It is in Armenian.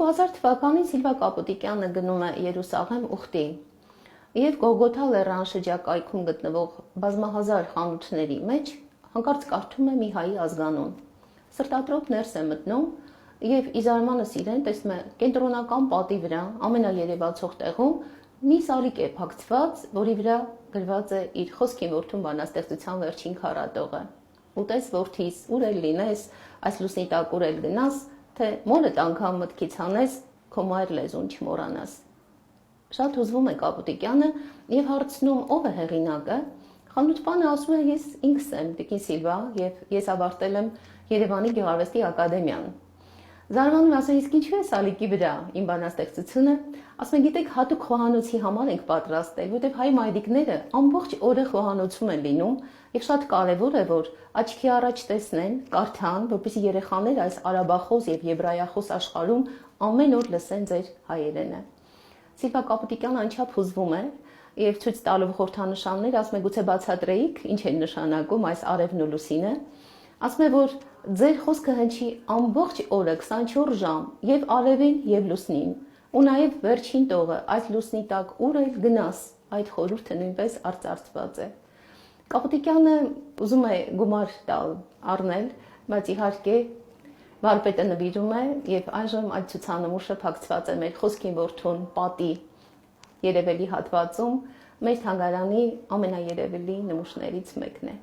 2000 թվականին Սիլվա Կապուտիկյանը գնում է Երուսաղեմ ուխտի եւ Գողգոթա լեռան շրջակայքում գտնվող բազմահազար խանութների մեջ հանկարծ կարդում է մի հայի ազգանուն։ Սրտատրոփ ներս է մտնում եւ ի զարմանս իրեն տեսնում է կենտրոնական պատի վրա ամենաերևացող տեղում մի սալիկ է փակցված, որի վրա գրված է իր խոսքին որդուն բանաստեղծության վերջին քառատողը։ Ուտես որդիս, ուր էլ լինես, այս լուսնի տակ ուր էլ գնաս, թե մորդ անգամ մտքից հանես, քո մայր լեզուն չմոռանաս։ Շատ հուզվում է Կապուտիկյանը եւ հարցնում ով է հեղինակը։ Խանութպանը ասում է ես ինքս եմ Տիկին Սիլվա եւ ես ավարտել եմ Երևանի Գեղարվեստի ակադեմիան։ Զարմանում ասում իսկ ինչու է սալիկի վրա իմ բանաստեղծությունը, ասում են գիտեք հատուկ խոհանոցի համար ենք պատրաստել, որտեղ հայ մայրիկները ամբողջ օրը խոհանոցում են լինում եւ շատ կարեւոր է որ աչքի առաջ տեսնեն, կարդան, որպեսզի երեխաները այս արաբախոս եւ եբրայախոս աշխարհում ամեն օր լսեն ձեր հայերենը։ Սիլվա Կապուտիկյանը անչափ հուզվում է եւ ցույց տալով խորհրդանշաններ ասում է գուցե բացատրեիք ինչ են նշանակում այս արևն ու լուսինը։ Ասում է որ ձեր խոսքը հնչի ամբողջ օրը 24 ժամ եւ արևին եւ լուսնին ու նաեւ վերջին տողը այս լուսնի տակ ուր էլ գնաս այդ խորհուրդը նույնպես արծարծված է։ Կապուտիկյանը ուզում է գումար տալ առնել, բայց իհարկե վարպետը նվիրում է եւ այժմ այդ ցուցանմուշը փակցված է մեր խոսքին որդուն պատի երևելի հատվածում մեր թանգարանի ամենաերևելի նմուշներից մեկն է։